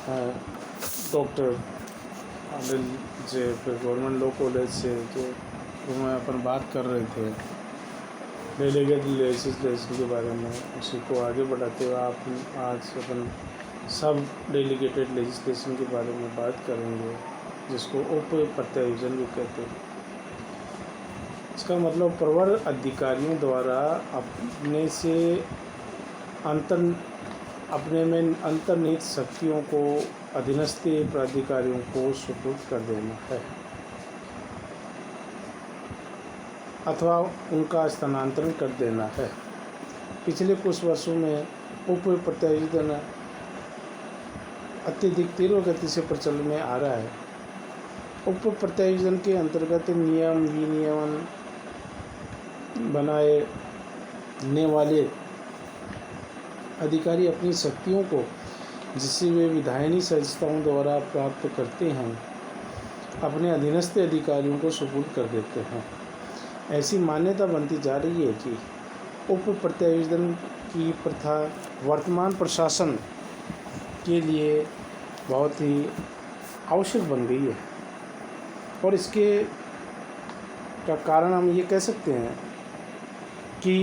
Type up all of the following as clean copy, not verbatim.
Doctor Anil जे फिर government law college से तो मैं अपन बात कर रहे थे डेलीगेट लेजिस्लेशन के बारे में। उसी को आगे बढ़ाते हुए आप आज अपन सब डेलीगेटेड लेजिस्लेशन के बारे में बात करेंगे, जिसको उप प्रत्यायोजन भी कहते हैं। इसका मतलब प्रवर अधिकारियों द्वारा अपने में अंतर्निहित शक्तियों को अधीनस्थ प्राधिकारियों को सुपुर्द कर देना है अथवा उनका स्थानांतरण कर देना है। पिछले कुछ वर्षों में उप प्रत्यायोजन अत्यधिक तीव्र गति से प्रचलन में आ रहा है। उप प्रत्यायोजन के अंतर्गत नियम विनियमन बनाने वाले अधिकारी अपनी शक्तियों को, जिसे वे विधायनी संस्थाओं द्वारा प्राप्त करते हैं, अपने अधीनस्थ अधिकारियों को सुपुर्द कर देते हैं। ऐसी मान्यता बनती जा रही है कि उप प्रत्यायोजन की प्रथा वर्तमान प्रशासन के लिए बहुत ही आवश्यक बन गई है, और इसके का कारण हम ये कह सकते हैं कि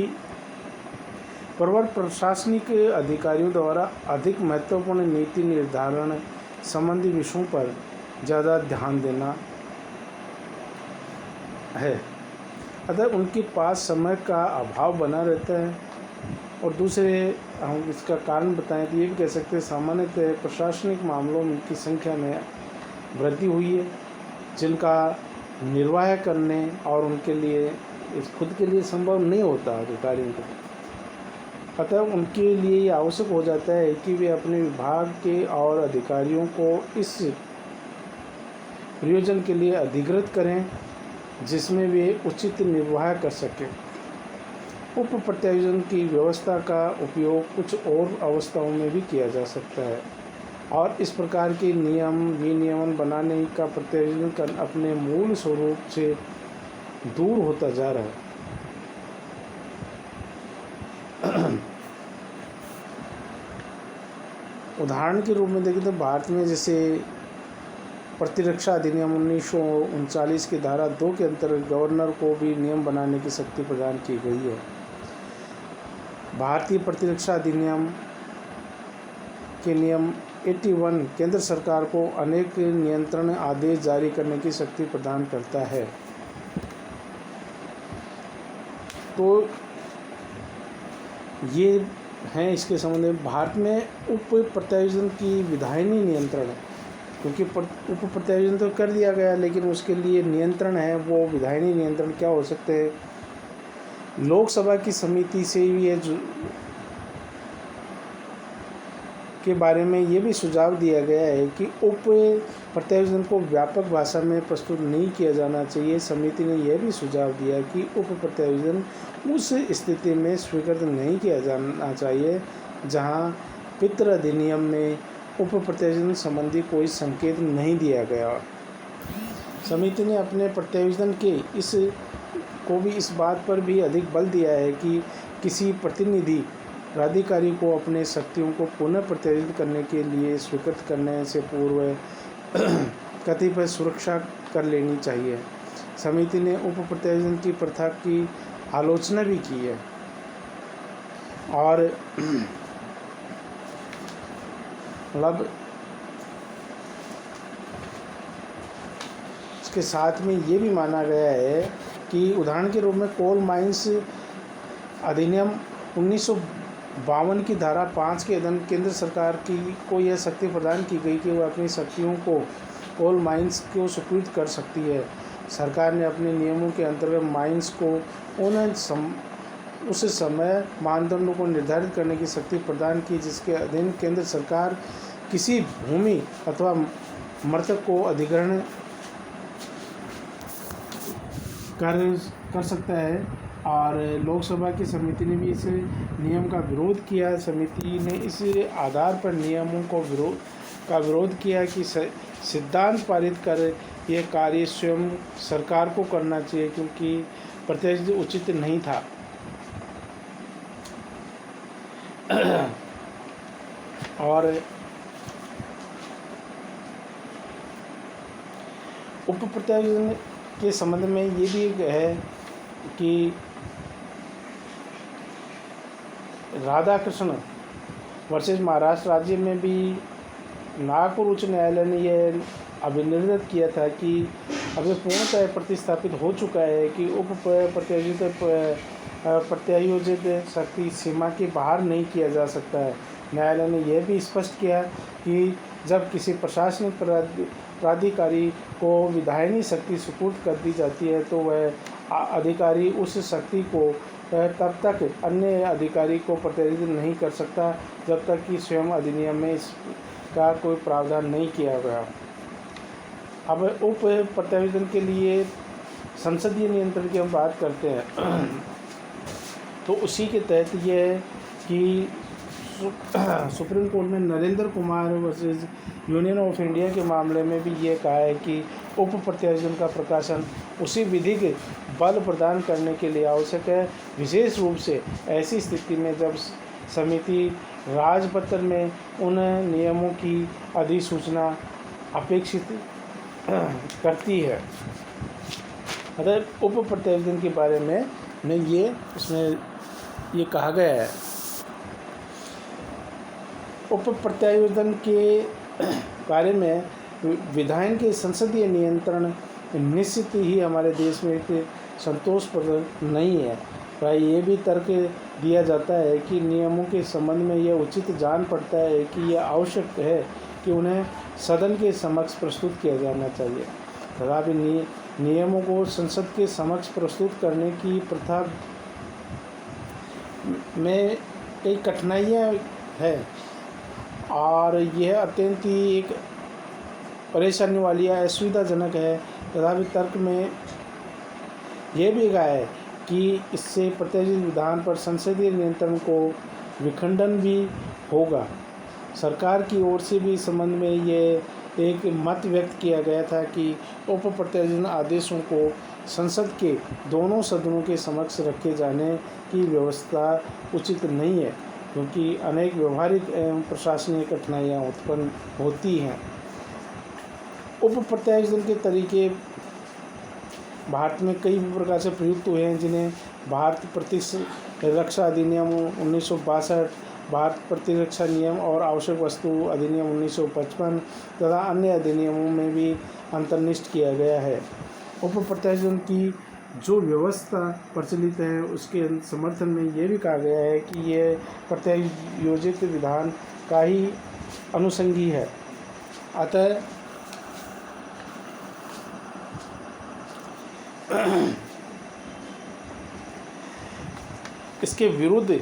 प्रवर प्रशासनिक अधिकारियों द्वारा अधिक महत्वपूर्ण नीति निर्धारण संबंधी विषयों पर ज़्यादा ध्यान देना है, अतः उनके पास समय का अभाव बना रहता है। और दूसरे हम इसका कारण बताएं तो ये भी कह सकते हैं सामान्यतः प्रशासनिक मामलों की संख्या में वृद्धि हुई है, जिनका निर्वाह करने और उनके लिए खुद के लिए संभव नहीं होता अधिकारियों को। अतः उनके लिए ये आवश्यक हो जाता है कि वे अपने विभाग के और अधिकारियों को इस प्रयोजन के लिए अधिकृत करें जिसमें वे उचित निर्वाह कर सकें। उप प्रत्यायोजन की व्यवस्था का उपयोग कुछ और अवस्थाओं में भी किया जा सकता है, और इस प्रकार के नियम विनियमन बनाने का प्रत्यायोजन अपने मूल स्वरूप से दूर होता जा रहा है। उदाहरण के रूप में देखें तो भारत में जैसे प्रतिरक्षा अधिनियम 1939 की धारा 2 के अंतर्गत गवर्नर को भी नियम बनाने की शक्ति प्रदान की गई है। भारतीय प्रतिरक्षा अधिनियम के नियम 81 केंद्र सरकार को अनेक नियंत्रण आदेश जारी करने की शक्ति प्रदान करता है। तो ये हैं इसके संबंध में। भारत में उप प्रत्यायोजन की विधायनी नियंत्रण है, क्योंकि उप प्रत्यायोजन तो कर दिया गया, लेकिन उसके लिए नियंत्रण है, वो विधायनी नियंत्रण क्या हो सकते हैं। लोकसभा की समिति से ये के बारे में ये भी सुझाव दिया गया है कि उप प्रत्यायोजन को व्यापक भाषा में प्रस्तुत नहीं किया जाना चाहिए। समिति ने यह भी सुझाव दिया कि उप प्रत्यायोजन उस स्थिति में स्वीकृत नहीं किया जाना चाहिए जहां पितृ अधिनियम में उप प्रत्यायोजन संबंधी कोई संकेत नहीं दिया गया। समिति ने अपने प्रत्यायोजन के इस बात पर भी अधिक बल दिया है कि किसी प्रतिनिधि प्राधिकारी को अपने शक्तियों को पुनः प्रत्यायोजित करने के लिए स्वीकृत करने से पूर्व कतिपय सुरक्षा कर लेनी चाहिए। समिति ने उप प्रत्यायोजन की प्रथा की आलोचना भी की है, और मतलब इसके साथ में ये भी माना गया है कि उदाहरण के रूप में कोल माइंस अधिनियम 1952 की धारा 5 के अधीन केंद्र सरकार को यह शक्ति प्रदान की गई कि वह अपनी शक्तियों को कोल माइंस को सुपुर्द कर सकती है। सरकार ने अपने नियमों के अंतर्गत माइंस को उस समय मानदंडों को निर्धारित करने की शक्ति प्रदान की जिसके अधीन केंद्र सरकार किसी भूमि अथवा मृतक को अधिग्रहण कर सकता है। और लोकसभा की समिति ने भी इस नियम का विरोध किया। समिति ने इस आधार पर नियमों को विरोध किया कि सिद्धांत पारित कर यह कार्य स्वयं सरकार को करना चाहिए, क्योंकि प्रत्यायोजन उचित नहीं था। और उप प्रत्यायोजन के संबंध में ये भी है कि राधाकृष्ण वर्सेस महाराष्ट्र राज्य में भी नागपुर उच्च न्यायालय ने यह अभिनिर्णित किया था कि अब ये पूर्णतः प्रतिस्थापित हो चुका है कि उप प्रत्यायोजित शक्ति सीमा के बाहर नहीं किया जा सकता है। न्यायालय ने यह भी स्पष्ट किया कि जब किसी प्रशासनिक प्राधिकारी को विधायनी शक्ति सुपुर्द कर दी जाती है तो वह अधिकारी उस शक्ति को तब तक अन्य अधिकारी को प्रत्यायोजित नहीं कर सकता जब तक कि स्वयं अधिनियम में इसका कोई प्रावधान नहीं किया गया। अब उप प्रत्यायोजन के लिए संसदीय नियंत्रण की हम बात करते हैं तो उसी के तहत ये है कि सुप्रीम कोर्ट ने Narendra Kumar versus union of India के मामले में भी ये कहा है कि उप प्रत्यायोजन का प्रकाशन उसी विधिक बल प्रदान करने के लिए आवश्यक है, विशेष रूप से ऐसी स्थिति में जब समिति राजपत्र में उन नियमों की अधिसूचना अपेक्षित करती है। अतः उप प्रत्यायोजन के बारे में ये उसमें ये कहा गया है। उप प्रत्यायोजन के बारे में विधायन के संसदीय नियंत्रण निश्चित ही हमारे देश में एक संतोषप्रद नहीं है। प्राय ये भी तर्क दिया जाता है कि नियमों के संबंध में यह उचित जान पड़ता है कि यह आवश्यक है कि उन्हें सदन के समक्ष प्रस्तुत किया जाना चाहिए। तथापि नियमों को संसद के समक्ष प्रस्तुत करने की प्रथा में कई कठिनाइयाँ हैं और यह अत्यंत ही एक परेशानी वाली या असुविधाजनक है। तथापि तर्क में यह भी कहा है कि इससे प्रत्यायोजित विधान पर संसदीय नियंत्रण को विखंडन भी होगा। सरकार की ओर से भी इस संबंध में ये एक मत व्यक्त किया गया था कि उप प्रत्यायोजन आदेशों को संसद के दोनों सदनों के समक्ष रखे जाने की व्यवस्था उचित नहीं है, क्योंकि अनेक व्यवहारिक एवं प्रशासनिक कठिनाइयाँ उत्पन्न होती हैं। उप प्रत्यायोजन के तरीके भारत में कई प्रकार से प्रयुक्त हुए हैं, जिन्हें भारत प्रतिरक्षा अधिनियम 1962, भारत प्रतिरक्षा नियम और आवश्यक वस्तु अधिनियम 1955 तथा अन्य अधिनियमों में भी अंतर्निष्ठ किया गया है। उप प्रत्यायोजन की जो व्यवस्था प्रचलित है उसके समर्थन में यह भी कहा गया है कि यह प्रत्यायोजित विधान का ही अनुषंगी है। अतः इसके विरुद्ध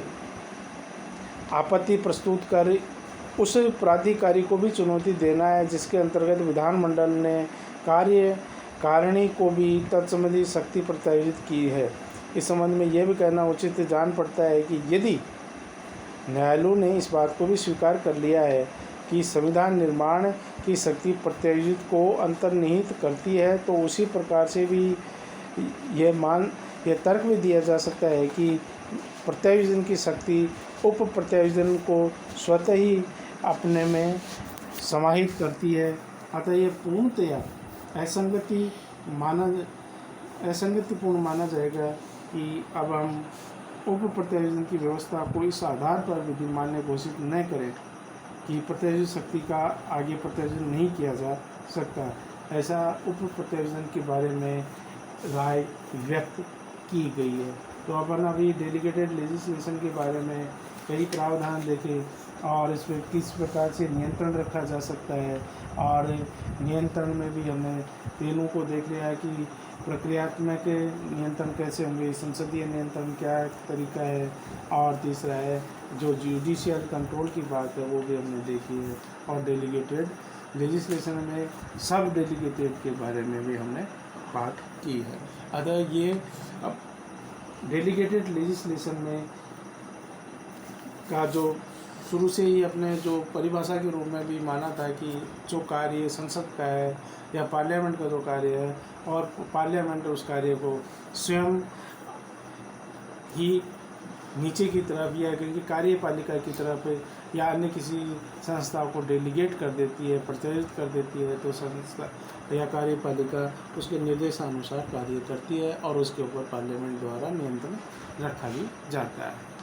आपत्ति प्रस्तुत कर उस प्राधिकारी को भी चुनौती देना है जिसके अंतर्गत विधानमंडल ने कार्यकारिणी को भी तत्संबंधी शक्ति प्रत्यायोजित की है। इस संबंध में यह भी कहना उचित जान पड़ता है कि यदि न्यायालयों ने इस बात को भी स्वीकार कर लिया है कि संविधान निर्माण की शक्ति प्रत्यायोजित को अंतर्निहित करती है, तो उसी प्रकार से भी यह तर्क भी दिया जा सकता है कि प्रत्यायोजन की शक्ति उप प्रत्यायोजन को स्वतः ही अपने में समाहित करती है। अतः यह पूर्णतया असंगतिपूर्ण माना जाएगा कि अब हम उप प्रत्यायोजन की व्यवस्था को इस आधार पर विधिमान्य घोषित न करें कि प्रत्यायोजित शक्ति का आगे प्रत्यायोजन नहीं किया जा सकता। ऐसा उप प्रत्यायोजन के बारे में राय व्यक्त की गई है। तो अपन अभी डेलीगेटेड लेजिस्लेशन के बारे में कई प्रावधान देखें और इस पर किस प्रकार से नियंत्रण रखा जा सकता है, और नियंत्रण में भी हमने तीनों को देख लिया है कि प्रक्रियात्मक नियंत्रण कैसे होंगे, संसदीय नियंत्रण क्या तरीका है, और तीसरा है जो जुडिशियल कंट्रोल की बात है वो भी हमने देखी है, और डेलीगेटेड लेजिस्लेशन में सब डेलीगेटेड के बारे में भी हमने बात की है। अतः ये डेलीगेटेड लेजिस्लेशन में का जो शुरू से ही अपने जो परिभाषा के रूप में भी माना था कि जो कार्य संसद का है या पार्लियामेंट का जो कार्य है, और पार्लियामेंट उस कार्य को स्वयं ही नीचे की तरफ या क्योंकि कार्यपालिका की तरफ या अन्य किसी संस्था को डेलीगेट कर देती है, प्रचलित कर देती है, तो संस्था या कार्यपालिका उसके निर्देशानुसार कार्य करती है और उसके ऊपर पार्लियामेंट द्वारा नियंत्रण रखा भी जाता है।